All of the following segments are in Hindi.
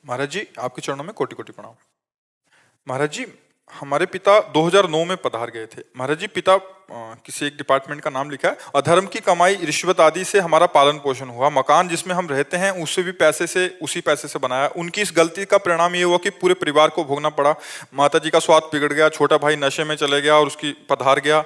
महाराज जी, आपके चरणों में कोटि कोटि प्रणाम। महाराज जी, हमारे पिता 2009 में पधार गए थे। महाराज जी, पिता किसी एक डिपार्टमेंट का नाम लिखा है। अधर्म की कमाई, रिश्वत आदि से हमारा पालन पोषण हुआ। मकान जिसमें हम रहते हैं उससे भी उसी पैसे से बनाया। उनकी इस गलती का परिणाम ये हुआ कि पूरे परिवार को भोगना पड़ा। माता जी का स्वास्थ्य बिगड़ गया, छोटा भाई नशे में चले गया और उसकी पधार गया।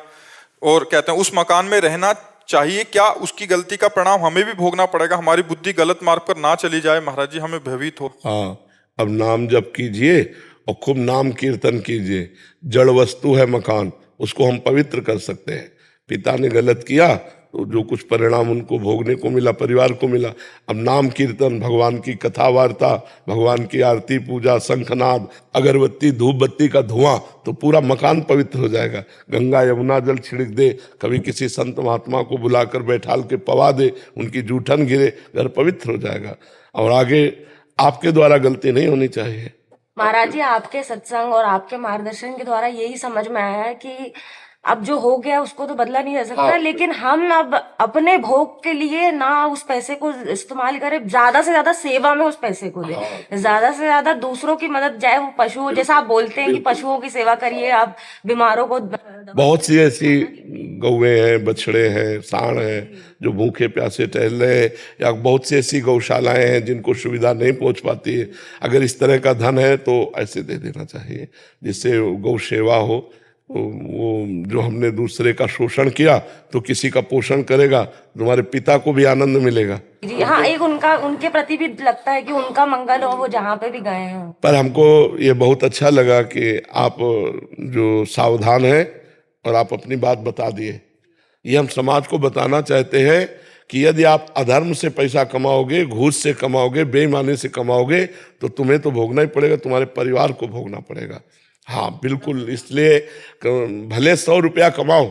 और कहते हैं उस मकान में रहना चाहिए क्या, उसकी गलती का परिणाम हमें भी भोगना पड़ेगा। हमारी बुद्धि गलत मार्ग पर ना चली जाए महाराज जी, हमें भयभीत हो। हाँ, अब नाम जप कीजिए और खूब नाम कीर्तन कीजिए। जड़ वस्तु है मकान, उसको हम पवित्र कर सकते हैं। पिता ने गलत किया तो जो कुछ परिणाम उनको भोगने को मिला, परिवार को मिला। अब नाम कीर्तन, भगवान की कथा वार्ता, भगवान की आरती पूजा, शंखनाद, अगरबत्ती, धूप बत्ती का धुआं, तो पूरा मकान पवित्र हो जाएगा। गंगा यमुना जल छिड़क दे, कभी किसी संत महात्मा को बुलाकर बैठाल के पवा दे, उनकी जूठन गिरे, घर पवित्र हो जाएगा। और आगे आपके द्वारा गलती नहीं होनी चाहिए। महाराज जी, आपके सत्संग और आपके मार्गदर्शन के द्वारा यही समझ में आया है कि अब जो हो गया उसको तो बदला नहीं जा सकता। हाँ। लेकिन हम अब अपने भोग के लिए ना उस पैसे को इस्तेमाल करें, ज्यादा से ज्यादा सेवा में उस पैसे को दें। हाँ। ज्यादा से ज्यादा दूसरों की मदद, चाहे वो पशु, जैसा आप बोलते हैं कि पशुओं की सेवा करिए, आप बीमारों को बहुत सी ऐसी गौएं हैं, बछड़े हैं, सांड हैं जो भूखे प्यासे टहल रहे हैं, या बहुत सी ऐसी गौशालाएं हैं जिनको सुविधा नहीं पहुंच पाती है। अगर इस तरह का धन है तो ऐसे दे देना चाहिए जिससे गौ सेवा हो। वो जो हमने दूसरे का शोषण किया तो किसी का पोषण करेगा, तुम्हारे पिता को भी आनंद मिलेगा। जी हाँ, एक उनके प्रति भी लगता है कि उनका मंगल हो, वो जहाँ पे भी गए हैं। पर हमको ये बहुत अच्छा लगा कि आप जो सावधान हैं और आप अपनी बात बता दिए। ये हम समाज को बताना चाहते हैं कि यदि आप अधर्म से पैसा कमाओगे, घूस से कमाओगे, बेईमानी से कमाओगे, तो तुम्हें तो भोगना ही पड़ेगा, तुम्हारे परिवार को भोगना पड़ेगा। हाँ बिल्कुल, इसलिए भले 100 रुपया कमाओ,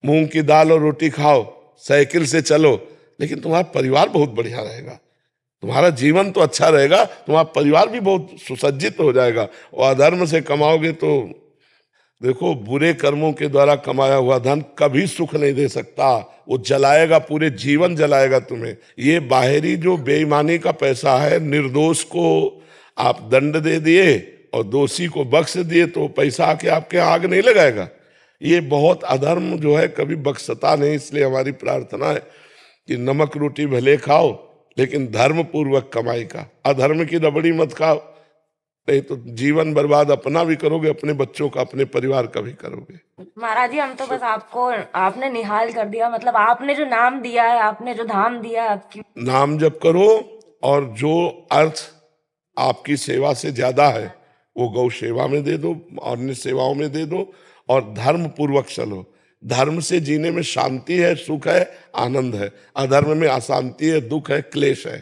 मूंग की दाल और रोटी खाओ, साइकिल से चलो, लेकिन तुम्हारा परिवार बहुत बढ़िया रहेगा, तुम्हारा जीवन तो अच्छा रहेगा, तुम्हारा परिवार भी बहुत सुसज्जित हो जाएगा। और अधर्म से कमाओगे तो देखो, बुरे कर्मों के द्वारा कमाया हुआ धन कभी सुख नहीं दे सकता, वो जलाएगा, पूरे जीवन जलाएगा तुम्हें। ये बाहरी जो बेईमानी का पैसा है, निर्दोष को आप दंड दे दिए और दोषी को बख्श दिए तो पैसा आके आपके आग नहीं लगाएगा। ये बहुत अधर्म जो है कभी बख्शता नहीं। इसलिए हमारी प्रार्थना है कि नमक रोटी भले खाओ, लेकिन धर्म पूर्वक कमाई का, अधर्म की रबड़ी मत खाओ, नहीं तो जीवन बर्बाद अपना भी करोगे, अपने बच्चों का, अपने परिवार का भी करोगे। महाराज जी, हम तो बस आपने निहाल कर दिया। मतलब आपने जो नाम दिया है, आपने जो धाम दिया है, आपकी नाम जप करो और जो अर्थ आपकी सेवा से ज्यादा है वो गौ सेवा में दे दो, अन्य सेवाओं में दे दो, और धर्म पूर्वक चलो। धर्म से जीने में शांति है, सुख है, आनंद है। अधर्म में अशांति है, दुख है, क्लेश है।